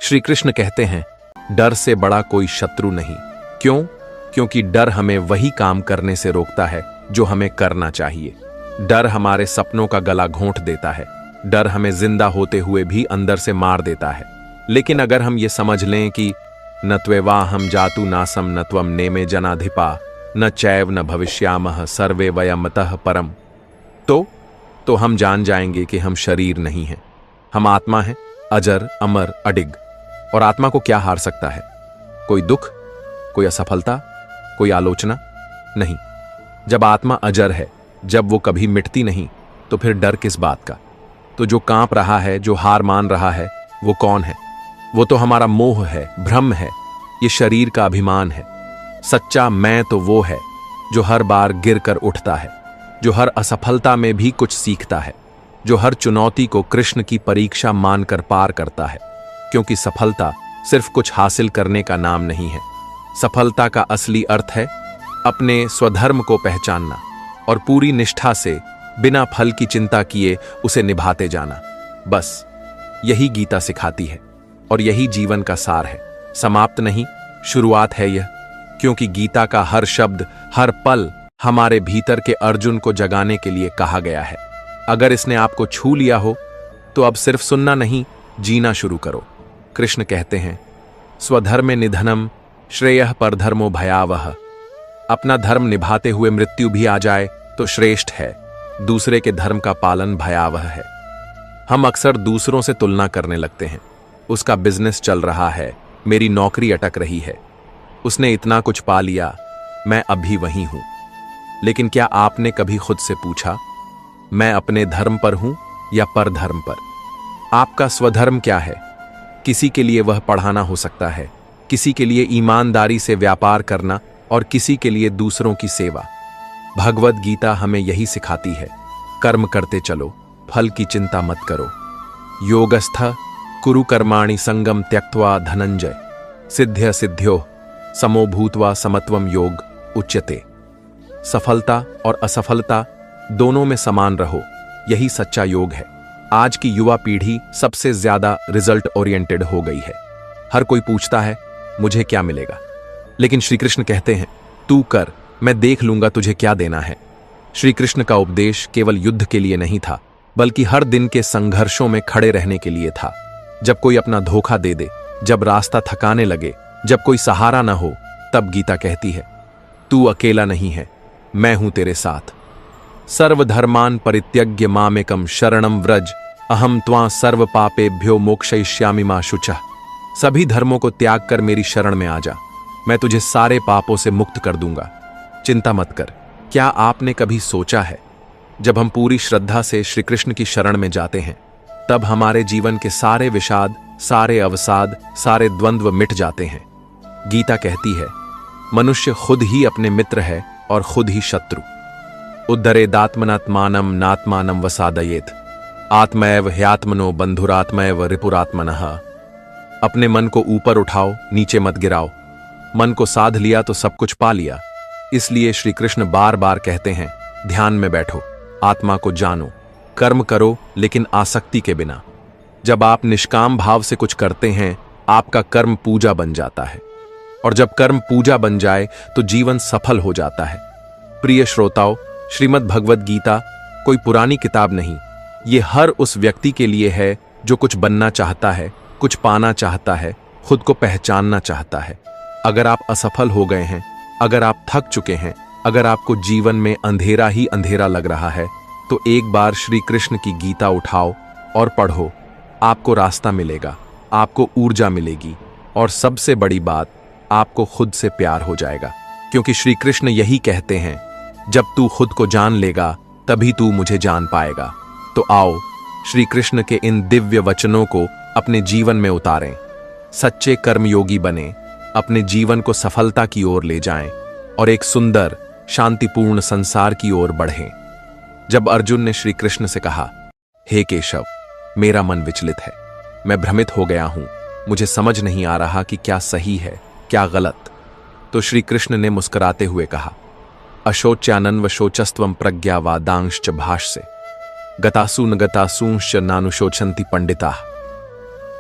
श्री कृष्ण कहते हैं, डर से बड़ा कोई शत्रु नहीं। क्यों? क्योंकि डर हमें वही काम करने से रोकता है जो हमें करना चाहिए। डर हमारे सपनों का गला घोंट देता है। डर हमें जिंदा होते हुए भी अंदर से मार देता है। लेकिन अगर हम ये समझ लें कि न त्वेवाहम जातु नासम न त्वम नेमे जनाधिपा न चैव न भविष्यामः सर्वे वयमतः परम, तो हम जान जाएंगे कि हम शरीर नहीं हैं, हम आत्मा हैं, अजर अमर अडिग। और आत्मा को क्या हार सकता है? कोई दुख, कोई असफलता, कोई आलोचना? नहीं। जब आत्मा अजर है, जब वो कभी मिटती नहीं, तो फिर डर किस बात का? तो जो कांप रहा है, जो हार मान रहा है, वो कौन है? वो तो हमारा मोह है, भ्रम है, ये शरीर का अभिमान है। सच्चा मैं तो वो है जो हर बार गिर कर उठता है, जो हर असफलता में भी कुछ सीखता है, जो हर चुनौती को कृष्ण की परीक्षा मानकर पार करता है। क्योंकि सफलता सिर्फ कुछ हासिल करने का नाम नहीं है। सफलता का असली अर्थ है अपने स्वधर्म को पहचानना और पूरी निष्ठा से बिना फल की चिंता किए उसे निभाते जाना। बस यही गीता सिखाती है और यही जीवन का सार है। समाप्त नहीं, शुरुआत है यह। क्योंकि गीता का हर शब्द, हर पल हमारे भीतर के अर्जुन को जगाने के लिए कहा गया है। अगर इसने आपको छू लिया हो तो अब सिर्फ सुनना नहीं, जीना शुरू करो। कृष्ण कहते हैं, स्वधर्मे निधनम श्रेयः परधर्मो भयावह। अपना धर्म निभाते हुए मृत्यु भी आ जाए तो श्रेष्ठ है, दूसरे के धर्म का पालन भयावह है। हम अक्सर दूसरों से तुलना करने लगते हैं। उसका बिजनेस चल रहा है, मेरी नौकरी अटक रही है, उसने इतना कुछ पा लिया, मैं अभी वहीं हूं। लेकिन क्या आपने कभी खुद से पूछा, मैं अपने धर्म पर हूं या परधर्म पर? आपका स्वधर्म क्या है? किसी के लिए वह पढ़ाना हो सकता है, किसी के लिए ईमानदारी से व्यापार करना और किसी के लिए दूसरों की सेवा। भगवद गीता हमें यही सिखाती है, कर्म करते चलो, फल की चिंता मत करो। योगस्थ कुरु कर्माणि संगम त्यक्त्वा धनंजय सिद्ध्य सिद्ध्यो समो भूत्वा समत्वम योग उच्यते। सफलता और असफलता दोनों में समान रहो, यही सच्चा योग है। आज की युवा पीढ़ी सबसे ज्यादा रिजल्ट ओरिएंटेड हो गई है। हर कोई पूछता है, मुझे क्या मिलेगा? लेकिन श्री कृष्ण कहते हैं, तू कर, मैं देख लूंगा तुझे क्या देना है। श्री कृष्ण का उपदेश केवल युद्ध के लिए नहीं था, बल्कि हर दिन के संघर्षों में खड़े रहने के लिए था। जब कोई अपना धोखा दे दे, जब रास्ता थकाने लगे, जब कोई सहारा न हो, तब गीता कहती है, तू अकेला नहीं है, मैं हूं तेरे साथ। सर्वधर्मान परित्यज्य मामेकम शरणम व्रज अहम त्वां सर्व पापेभ्यो मोक्षयिष्यामि मा शुचः। सभी धर्मों को त्याग कर मेरी शरण में आ जा, मैं तुझे सारे पापों से मुक्त कर दूंगा। चिंता मत कर। क्या आपने कभी सोचा है, जब हम पूरी श्रद्धा से श्री कृष्ण की शरण में जाते हैं, तब हमारे जीवन के सारे विषाद, सारे अवसाद, सारे द्वंद्व मिट जाते हैं। गीता कहती है, मनुष्य खुद ही अपने मित्र है और खुद ही शत्रु। उद्धरेदात्मनात्मानं नात्मानं वसादयेत आत्मैव ह्यात्मनो बंधुरात्मैव रिपुरात्मनः। अपने मन को ऊपर उठाओ, नीचे मत गिराओ। मन को साध लिया तो सब कुछ पा लिया। इसलिए श्री कृष्ण बार बार कहते हैं, ध्यान में बैठो, आत्मा को जानो, कर्म करो लेकिन आसक्ति के बिना। जब आप निष्काम भाव से कुछ करते हैं, आपका कर्म पूजा बन जाता है, और जब कर्म पूजा बन जाए तो जीवन सफल हो जाता है। प्रिय श्रोताओं, श्रीमद् भगवद गीता कोई पुरानी किताब नहीं, ये हर उस व्यक्ति के लिए है जो कुछ बनना चाहता है, कुछ पाना चाहता है, खुद को पहचानना चाहता है। अगर आप असफल हो गए हैं, अगर आप थक चुके हैं, अगर आपको जीवन में अंधेरा ही अंधेरा लग रहा है, तो एक बार श्री कृष्ण की गीता उठाओ और पढ़ो। आपको रास्ता मिलेगा, आपको ऊर्जा मिलेगी, और सबसे बड़ी बात, आपको खुद से प्यार हो जाएगा। क्योंकि श्री कृष्ण यही कहते हैं, जब तू खुद को जान लेगा तभी तू मुझे जान पाएगा। तो आओ श्री कृष्ण के इन दिव्य वचनों को अपने जीवन में उतारें, सच्चे कर्मयोगी बने, अपने जीवन को सफलता की ओर ले जाएं और एक सुंदर शांतिपूर्ण संसार की ओर बढ़ें। जब अर्जुन ने श्री कृष्ण से कहा, हे केशव, मेरा मन विचलित है, मैं भ्रमित हो गया हूं, मुझे समझ नहीं आ रहा कि क्या सही है क्या गलत, तो श्री कृष्ण ने मुस्कुराते हुए कहा, अशोच्यानन्व शोचस्त्वं प्रज्ञावादांश्च भाष्य गतासु न गतासूंश्च नानुशोचन्ति पंडिताः।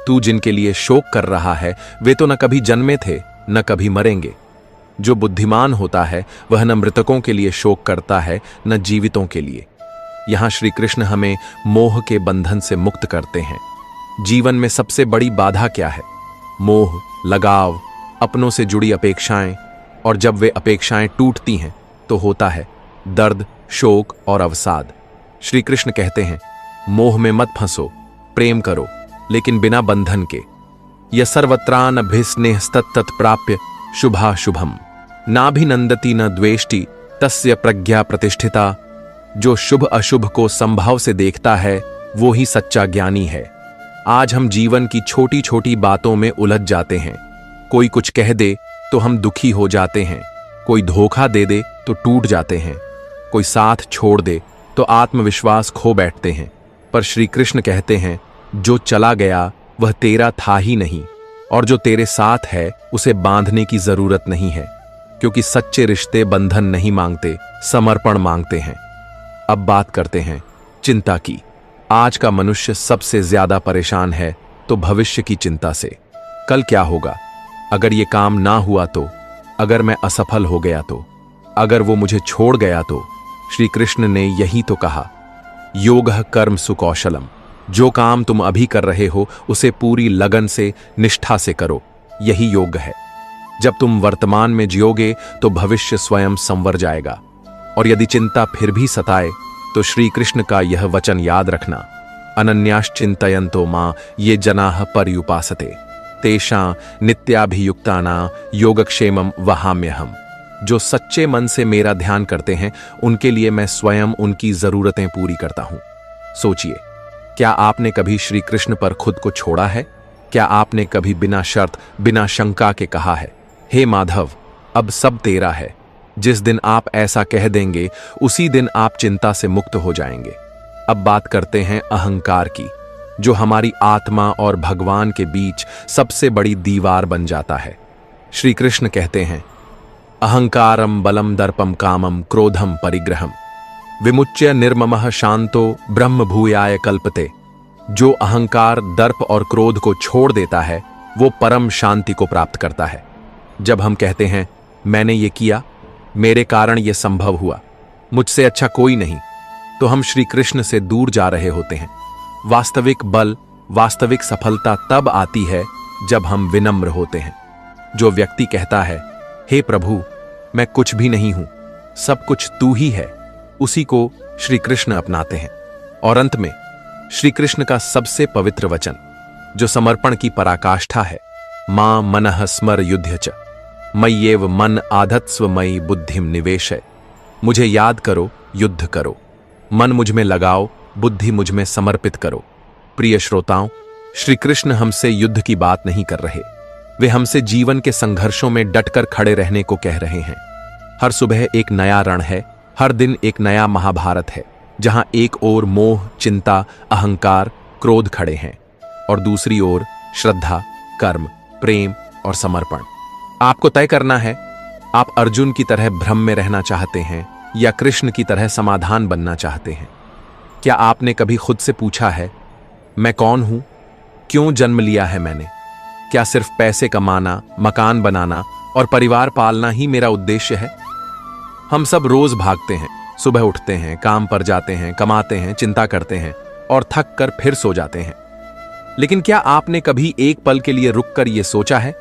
तू जिनके लिए शोक कर रहा है वे तो न कभी जन्मे थे न कभी मरेंगे। जो बुद्धिमान होता है वह न मृतकों के लिए शोक करता है न जीवितों के लिए। यहां श्री कृष्ण हमें मोह के बंधन से मुक्त करते हैं। जीवन में सबसे बड़ी बाधा क्या है? मोह, लगाव, अपनों से जुड़ी अपेक्षाएं, और जब वे अपेक्षाएं टूटती हैं तो होता है दर्द, शोक और अवसाद। श्री कृष्ण कहते हैं, मोह में मत फंसो, प्रेम करो लेकिन बिना बंधन के। यह सर्वत्रानभिस्नेहस्तत्तत् प्राप्य शुभाशुभम नाभिनंदति न द्वेष्टि तस्य प्रज्ञा प्रतिष्ठिता। जो शुभ अशुभ को संभाव से देखता है वो ही सच्चा ज्ञानी है। आज हम जीवन की छोटी छोटी बातों में उलझ जाते हैं। कोई कुछ कह दे तो हम दुखी हो जाते हैं, कोई धोखा दे दे तो टूट जाते हैं, कोई साथ छोड़ दे तो आत्मविश्वास खो बैठते हैं। पर श्री कृष्ण कहते हैं, जो चला गया वह तेरा था ही नहीं, और जो तेरे साथ है उसे बांधने की जरूरत नहीं है, क्योंकि सच्चे रिश्ते बंधन नहीं मांगते, समर्पण मांगते हैं। अब बात करते हैं चिंता की। आज का मनुष्य सबसे ज्यादा परेशान है तो भविष्य की चिंता से। कल क्या होगा? अगर ये काम ना हुआ तो, अगर मैं असफल हो गया तो, अगर वो मुझे छोड़ गया तो। श्री कृष्ण ने यही तो कहा, योगः कर्म सुकौशलम। जो काम तुम अभी कर रहे हो उसे पूरी लगन से, निष्ठा से करो, यही योग है। जब तुम वर्तमान में जियोगे तो भविष्य स्वयं संवर जाएगा। और यदि चिंता फिर भी सताए तो श्री कृष्ण का यह वचन याद रखना, अनन्याश्चिन्तयन्तो मां ये जनाः पर्युपासते तेषां नित्याभियुक्ताना योगक्षेमम वहाम्यहम्। जो सच्चे मन से मेरा ध्यान करते हैं उनके लिए मैं स्वयं उनकी जरूरतें पूरी करता हूं। सोचिए, क्या आपने कभी श्री कृष्ण पर खुद को छोड़ा है? क्या आपने कभी बिना शर्त, बिना शंका के कहा है, हे माधव, अब सब तेरा है? जिस दिन आप ऐसा कह देंगे उसी दिन आप चिंता से मुक्त हो जाएंगे। अब बात करते हैं अहंकार की, जो हमारी आत्मा और भगवान के बीच सबसे बड़ी दीवार बन जाता है। श्री कृष्ण कहते हैं, अहंकारम बलम दर्पम कामम क्रोधम परिग्रहम विमुच्य निर्ममः शांतो ब्रह्म भूयाय कल्पते। जो अहंकार, दर्प और क्रोध को छोड़ देता है वो परम शांति को प्राप्त करता है। जब हम कहते हैं मैंने ये किया, मेरे कारण ये संभव हुआ, मुझसे अच्छा कोई नहीं, तो हम श्री कृष्ण से दूर जा रहे होते हैं। वास्तविक बल, वास्तविक सफलता तब आती है जब हम विनम्र होते हैं। जो व्यक्ति कहता है, हे प्रभु, मैं कुछ भी नहीं हूं, सब कुछ तू ही है, उसी को श्री कृष्ण अपनाते हैं। और अंत में श्री कृष्ण का सबसे पवित्र वचन, जो समर्पण की पराकाष्ठा है, मां मनः स्मर युध्य च मय्येव मन आधत्स्व मयि बुद्धिम निवेशय। मुझे याद करो, युद्ध करो, मन मुझ में लगाओ, बुद्धि मुझ में समर्पित करो। प्रिय श्रोताओं, श्री कृष्ण हमसे युद्ध की बात नहीं कर रहे, वे हमसे जीवन के संघर्षों में डटकर खड़े रहने को कह रहे हैं। हर सुबह एक नया रण है, हर दिन एक नया महाभारत है, जहां एक ओर मोह, चिंता, अहंकार, क्रोध खड़े हैं और दूसरी ओर श्रद्धा, कर्म, प्रेम और समर्पण। आपको तय करना है, आप अर्जुन की तरह भ्रम में रहना चाहते हैं या कृष्ण की तरह समाधान बनना चाहते हैं। क्या आपने कभी खुद से पूछा है, मैं कौन हूं, क्यों जन्म लिया है मैंने? क्या सिर्फ पैसे कमाना, मकान बनाना और परिवार पालना ही मेरा उद्देश्य है? हम सब रोज भागते हैं, सुबह उठते हैं, काम पर जाते हैं, कमाते हैं, चिंता करते हैं और थक कर फिर सो जाते हैं। लेकिन क्या आपने कभी एक पल के लिए रुककर यह सोचा है,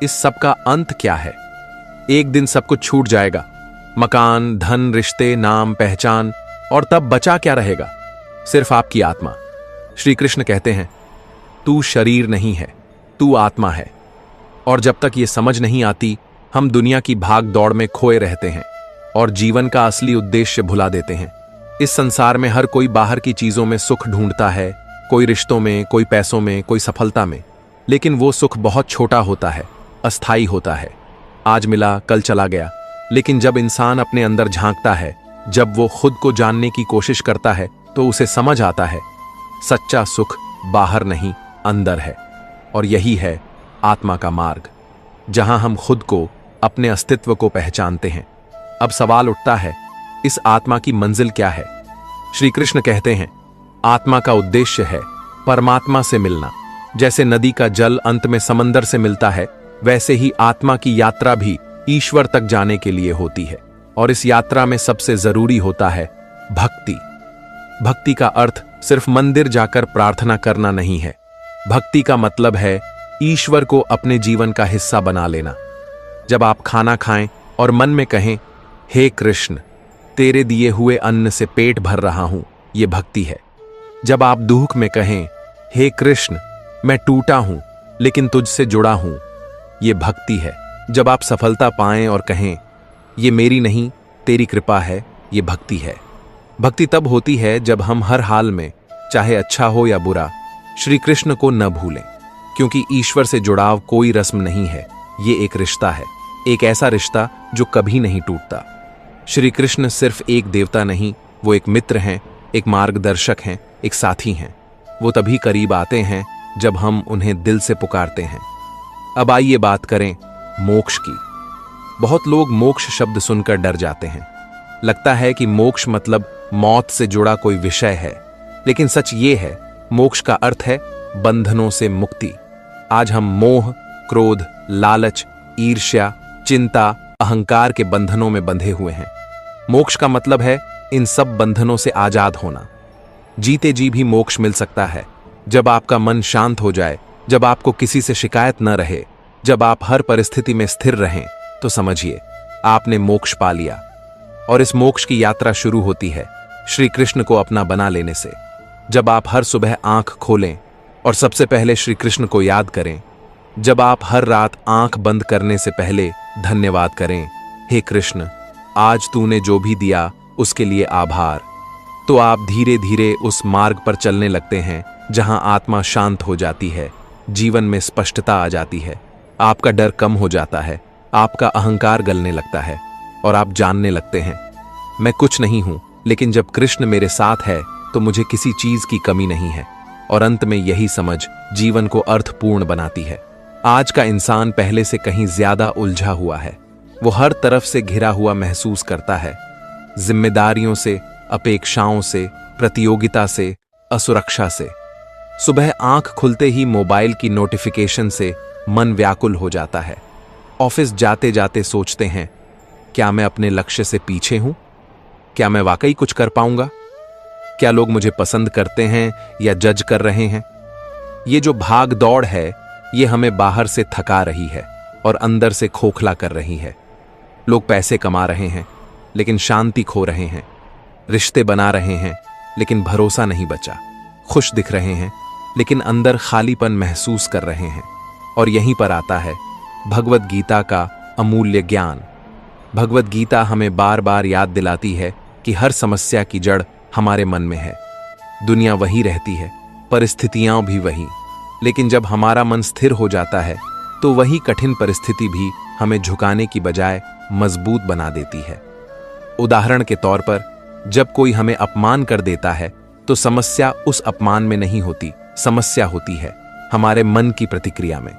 इस सब का अंत क्या है? एक दिन सब कुछ छूट जाएगा, मकान, धन, रिश्ते, नाम, पहचान, और तब बचा क्या रहेगा? सिर्फ आपकी आत्मा। श्री कृष्ण कहते हैं, तू शरीर नहीं है, तू आत्मा है। और जब तक ये समझ नहीं आती, हम दुनिया की भाग दौड़ में खोए रहते हैं और जीवन का असली उद्देश्य भुला देते हैं। इस संसार में हर कोई बाहर की चीजों में सुख ढूंढता है, कोई रिश्तों में, कोई पैसों में, कोई सफलता में, लेकिन वो सुख बहुत छोटा होता है, अस्थाई होता है। आज मिला, कल चला गया। लेकिन जब इंसान अपने अंदर झांकता है, जब वो खुद को जानने की कोशिश करता है, तो उसे समझ आता है, सच्चा सुख बाहर नहीं, अंदर है। और यही है आत्मा का मार्ग, जहां हम खुद को, अपने अस्तित्व को पहचानते हैं। अब सवाल उठता है, इस आत्मा की मंजिल क्या है? श्री कृष्ण कहते हैं, आत्मा का उद्देश्य है परमात्मा से मिलना, जैसे नदी का जल अंत में समंदर से मिलता है, वैसे ही आत्मा की यात्रा भी ईश्वर तक जाने के लिए होती है। और इस यात्रा में सबसे जरूरी होता है भक्ति। भक्ति का अर्थ सिर्फ मंदिर जाकर प्रार्थना करना नहीं है। भक्ति का मतलब है ईश्वर को अपने जीवन का हिस्सा बना लेना। जब आप खाना खाएं और मन में कहें, हे कृष्ण, तेरे दिए हुए अन्न से पेट भर रहा हूं, यह भक्ति है। जब आप दुख में कहें, हे कृष्ण, मैं टूटा हूं लेकिन तुझसे जुड़ा हूं, यह भक्ति है। जब आप सफलता पाएं और कहें, ये मेरी नहीं तेरी कृपा है, यह भक्ति है। भक्ति तब होती है जब हम हर हाल में, चाहे अच्छा हो या बुरा, श्री कृष्ण को न भूलें, क्योंकि ईश्वर से जुड़ाव कोई रस्म नहीं है, ये एक रिश्ता है, एक ऐसा रिश्ता जो कभी नहीं टूटता। श्री कृष्ण सिर्फ एक देवता नहीं, वो एक मित्र हैं, एक मार्गदर्शक हैं, एक साथी हैं। वो तभी करीब आते हैं जब हम उन्हें दिल से पुकारते हैं। अब आइए बात करें मोक्ष की। बहुत लोग मोक्ष शब्द सुनकर डर जाते हैं। लगता है कि मोक्ष मतलब मौत से जुड़ा कोई विषय है, लेकिन सच ये है, मोक्ष का अर्थ है बंधनों से मुक्ति। आज हम मोह, क्रोध, लालच, ईर्ष्या, चिंता, अहंकार के बंधनों में बंधे हुए हैं। मोक्ष का मतलब है इन सब बंधनों से आजाद होना। जीते जी भी मोक्ष मिल सकता है जब आपका मन शांत हो जाए, जब आपको किसी से शिकायत न रहे, जब आप हर परिस्थिति में स्थिर रहें, तो समझिए आपने मोक्ष पा लिया। और इस मोक्ष की यात्रा शुरू होती है श्री कृष्ण को अपना बना लेने से। जब आप हर सुबह आंख खोलें और सबसे पहले श्री कृष्ण को याद करें, जब आप हर रात आंख बंद करने से पहले धन्यवाद करें, हे कृष्ण, आज तूने जो भी दिया उसके लिए आभार, तो आप धीरे धीरे उस मार्ग पर चलने लगते हैं जहां आत्मा शांत हो जाती है, जीवन में स्पष्टता आ जाती है, आपका डर कम हो जाता है, आपका अहंकार गलने लगता है और आप जानने लगते हैं, मैं कुछ नहीं हूं, लेकिन जब कृष्ण मेरे साथ है तो मुझे किसी चीज की कमी नहीं है। और अंत में यही समझ जीवन को अर्थपूर्ण बनाती है। आज का इंसान पहले से कहीं ज्यादा उलझा हुआ है। वो हर तरफ से घिरा हुआ महसूस करता है, जिम्मेदारियों से, अपेक्षाओं से, प्रतियोगिता से, असुरक्षा से। सुबह आंख खुलते ही मोबाइल की नोटिफिकेशन से मन व्याकुल हो जाता है। ऑफिस जाते जाते सोचते हैं, क्या मैं अपने लक्ष्य से पीछे हूं? क्या मैं वाकई कुछ कर पाऊंगा? क्या लोग मुझे पसंद करते हैं या जज कर रहे हैं? ये जो भाग दौड़ है, ये हमें बाहर से थका रही है और अंदर से खोखला कर रही है। लोग पैसे कमा रहे हैं लेकिन शांति खो रहे हैं, रिश्ते बना रहे हैं लेकिन भरोसा नहीं बचा, खुश दिख रहे हैं लेकिन अंदर खालीपन महसूस कर रहे हैं। और यहीं पर आता है भगवद गीता का अमूल्य ज्ञान। भगवद गीता हमें बार बार याद दिलाती है कि हर समस्या की जड़ हमारे मन में है। दुनिया वही रहती है, परिस्थितियां भी वही, लेकिन जब हमारा मन स्थिर हो जाता है तो वही कठिन परिस्थिति भी हमें झुकाने की बजाय मजबूत बना देती है। उदाहरण के तौर पर, जब कोई हमें अपमान कर देता है तो समस्या उस अपमान में नहीं होती, समस्या होती है हमारे मन की प्रतिक्रिया में।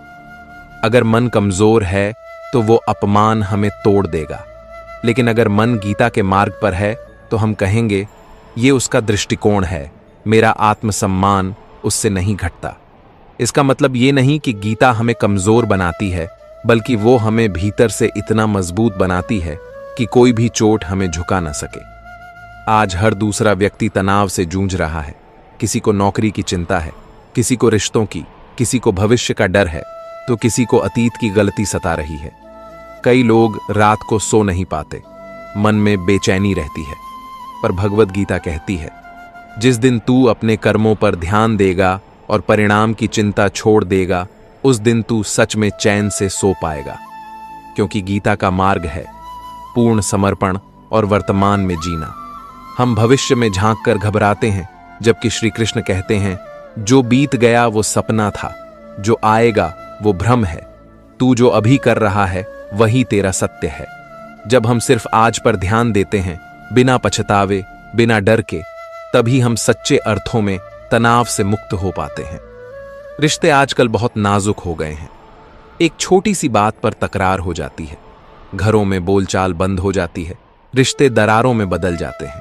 अगर मन कमजोर है तो वो अपमान हमें तोड़ देगा, लेकिन अगर मन गीता के मार्ग पर है तो हम कहेंगे, ये उसका दृष्टिकोण है, मेरा आत्मसम्मान उससे नहीं घटता। इसका मतलब ये नहीं कि गीता हमें कमजोर बनाती है, बल्कि वो हमें भीतर से इतना मजबूत बनाती है कि कोई भी चोट हमें झुका न सके। आज हर दूसरा व्यक्ति तनाव से जूझ रहा है। किसी को नौकरी की चिंता है, किसी को रिश्तों की, किसी को भविष्य का डर है, तो किसी को अतीत की गलती सता रही है। कई लोग रात को सो नहीं पाते, मन में बेचैनी रहती है। पर भगवद गीता कहती है, जिस दिन तू अपने कर्मों पर ध्यान देगा और परिणाम की चिंता छोड़ देगा, उस दिन तू सच में चैन से सो पाएगा। क्योंकि गीता का मार्ग है पूर्ण समर्पण और वर्तमान में जीना। हम भविष्य में झांक कर घबराते हैं, जबकि श्री कृष्ण कहते हैं, जो बीत गया वो सपना था, जो आएगा वो भ्रम है, तू जो अभी कर रहा है वही तेरा सत्य है। जब हम सिर्फ आज पर ध्यान देते हैं, बिना पछतावे, बिना डर के, तभी हम सच्चे अर्थों में तनाव से मुक्त हो पाते हैं। रिश्ते आजकल बहुत नाजुक हो गए हैं। एक छोटी सी बात पर तकरार हो जाती है, घरों में बोलचाल बंद हो जाती है, रिश्ते दरारों में बदल जाते हैं।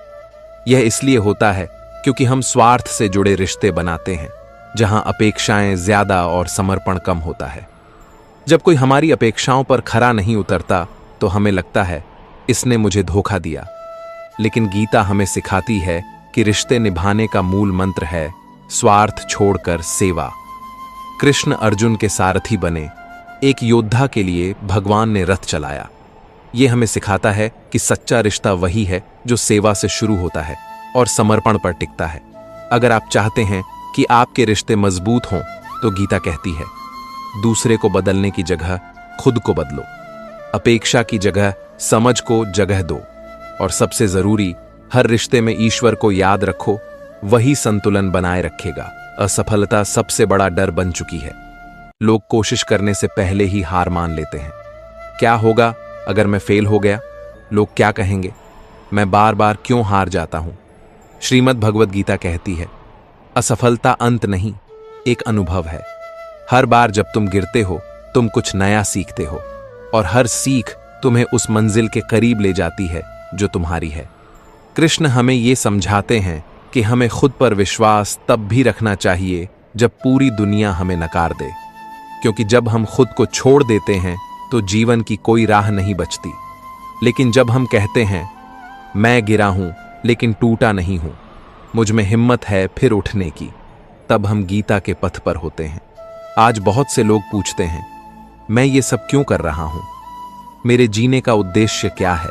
यह इसलिए होता है क्योंकि हम स्वार्थ से जुड़े रिश्ते बनाते हैं। जहां अपेक्षाएं ज्यादा और समर्पण कम होता है। जब कोई हमारी अपेक्षाओं पर खरा नहीं उतरता तो हमें लगता है इसने मुझे धोखा दिया। लेकिन गीता हमें सिखाती है कि रिश्ते निभाने का मूल मंत्र है स्वार्थ छोड़कर सेवा। कृष्ण अर्जुन के सारथी बने, एक योद्धा के लिए भगवान ने रथ चलाया। यह हमें सिखाता है कि सच्चा रिश्ता वही है जो सेवा से शुरू होता है और समर्पण पर टिकता है। अगर आप चाहते हैं कि आपके रिश्ते मजबूत हों तो गीता कहती है दूसरे को बदलने की जगह खुद को बदलो, अपेक्षा की जगह समझ को जगह दो, और सबसे जरूरी हर रिश्ते में ईश्वर को याद रखो, वही संतुलन बनाए रखेगा। असफलता सबसे बड़ा डर बन चुकी है। लोग कोशिश करने से पहले ही हार मान लेते हैं। क्या होगा अगर मैं फेल हो गया? लोग क्या कहेंगे? मैं बार बार क्यों हार जाता हूं? श्रीमद् भगवद गीता कहती है असफलता अंत नहीं, एक अनुभव है। हर बार जब तुम गिरते हो तुम कुछ नया सीखते हो, और हर सीख तुम्हें उस मंजिल के करीब ले जाती है जो तुम्हारी है। कृष्ण हमें ये समझाते हैं कि हमें खुद पर विश्वास तब भी रखना चाहिए जब पूरी दुनिया हमें नकार दे, क्योंकि जब हम खुद को छोड़ देते हैं तो जीवन की कोई राह नहीं बचती। लेकिन जब हम कहते हैं मैं गिरा हूं लेकिन टूटा नहीं हूं, मुझ में हिम्मत है फिर उठने की, तब हम गीता के पथ पर होते हैं। आज बहुत से लोग पूछते हैं मैं ये सब क्यों कर रहा हूं? मेरे जीने का उद्देश्य क्या है?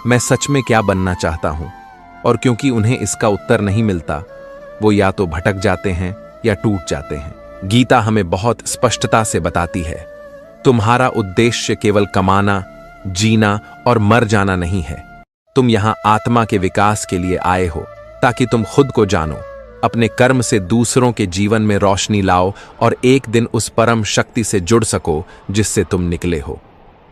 मैं सच में क्या बनना चाहता हूं? और क्योंकि उन्हें इसका उत्तर नहीं मिलता, वो या तो भटक जाते हैं या टूट जाते हैं। गीता हमें बहुत स्पष्टता से बताती है तुम्हारा उद्देश्य केवल कमाना, जीना और मर जाना नहीं है। तुम यहां आत्मा के विकास के लिए आए हो, ताकि तुम खुद को जानो, अपने कर्म से दूसरों के जीवन में रोशनी लाओ और एक दिन उस परम शक्ति से जुड़ सको जिससे तुम निकले हो।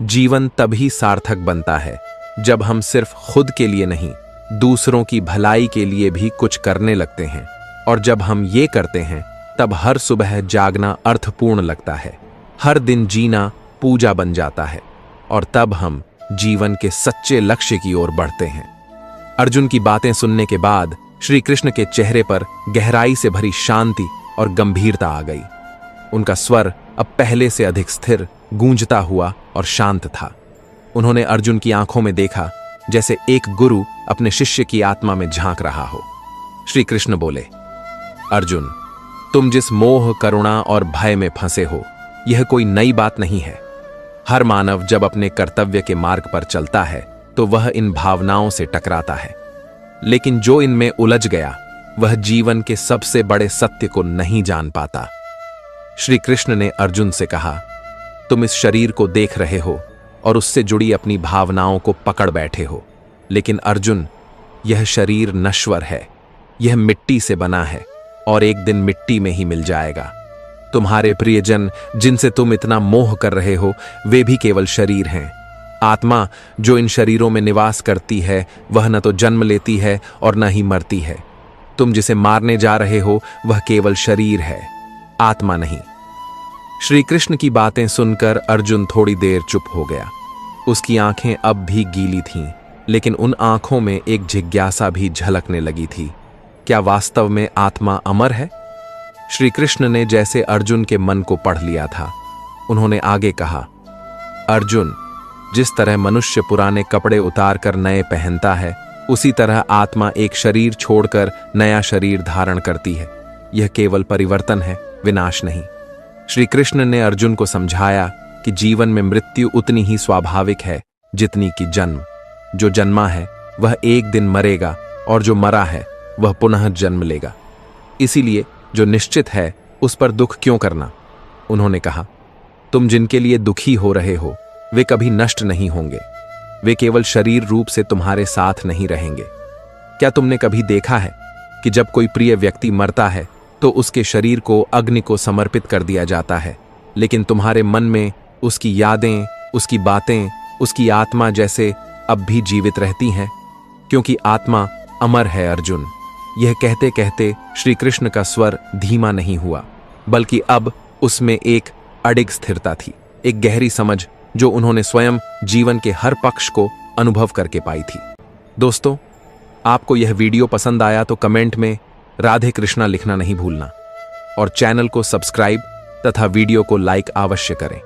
जीवन तभी सार्थक बनता है जब हम सिर्फ खुद के लिए नहीं, दूसरों की भलाई के लिए भी कुछ करने लगते हैं। और जब हम ये करते हैं तब हर सुबह जागना अर्थपूर्ण लगता है, हर दिन जीना पूजा बन जाता है, और तब हम जीवन के सच्चे लक्ष्य की ओर बढ़ते हैं। अर्जुन की बातें सुनने के बाद श्री कृष्ण के चेहरे पर गहराई से भरी शांति और गंभीरता आ गई। उनका स्वर अब पहले से अधिक स्थिर, गूंजता हुआ और शांत था। उन्होंने अर्जुन की आंखों में देखा जैसे एक गुरु अपने शिष्य की आत्मा में झांक रहा हो। श्री कृष्ण बोले, अर्जुन, तुम जिस मोह, करुणा और भय में फंसे हो, यह कोई नई बात नहीं है। हर मानव जब अपने कर्तव्य के मार्ग पर चलता है तो वह इन भावनाओं से टकराता है, लेकिन जो इनमें उलझ गया वह जीवन के सबसे बड़े सत्य को नहीं जान पाता। श्री कृष्ण ने अर्जुन से कहा, तुम इस शरीर को देख रहे हो और उससे जुड़ी अपनी भावनाओं को पकड़ बैठे हो, लेकिन अर्जुन, यह शरीर नश्वर है, यह मिट्टी से बना है और एक दिन मिट्टी में ही मिल जाएगा। तुम्हारे प्रियजन जिनसे तुम इतना मोह कर रहे हो, वे भी केवल शरीर हैं। आत्मा जो इन शरीरों में निवास करती है वह न तो जन्म लेती है और न ही मरती है। तुम जिसे मारने जा रहे हो वह केवल शरीर है, आत्मा नहीं। श्री कृष्ण की बातें सुनकर अर्जुन थोड़ी देर चुप हो गया। उसकी आंखें अब भी गीली थीं, लेकिन उन आंखों में एक जिज्ञासा भी झलकने लगी थी। क्या वास्तव में आत्मा अमर है? श्री कृष्ण ने जैसे अर्जुन के मन को पढ़ लिया था। उन्होंने आगे कहा, अर्जुन, जिस तरह मनुष्य पुराने कपड़े उतारकर नए पहनता है, उसी तरह आत्मा एक शरीर छोड़कर नया शरीर धारण करती है। यह केवल परिवर्तन है, विनाश नहीं। श्री कृष्ण ने अर्जुन को समझाया कि जीवन में मृत्यु उतनी ही स्वाभाविक है जितनी कि जन्म। जो जन्मा है वह एक दिन मरेगा और जो मरा है वह पुनः जन्म लेगा। इसीलिए जो निश्चित है उस पर दुख क्यों करना? उन्होंने कहा, तुम जिनके लिए दुखी हो रहे हो वे कभी नष्ट नहीं होंगे। वे केवल शरीर रूप से तुम्हारे साथ नहीं रहेंगे। क्या तुमने कभी देखा है कि जब कोई प्रिय व्यक्ति मरता है तो उसके शरीर को अग्नि को समर्पित कर दिया जाता है, लेकिन तुम्हारे मन में उसकी यादें, उसकी बातें, उसकी आत्मा जैसे अब भी जीवित रहती हैं? क्योंकि आत्मा अमर है अर्जुन। यह कहते कहते श्री कृष्ण का स्वर धीमा नहीं हुआ, बल्कि अब उसमें एक अडिग स्थिरता थी, एक गहरी समझ जो उन्होंने स्वयं जीवन के हर पक्ष को अनुभव करके पाई थी। दोस्तों, आपको यह वीडियो पसंद आया तो कमेंट में राधे कृष्णा लिखना नहीं भूलना। और चैनल को सब्सक्राइब तथा वीडियो को लाइक अवश्य करें।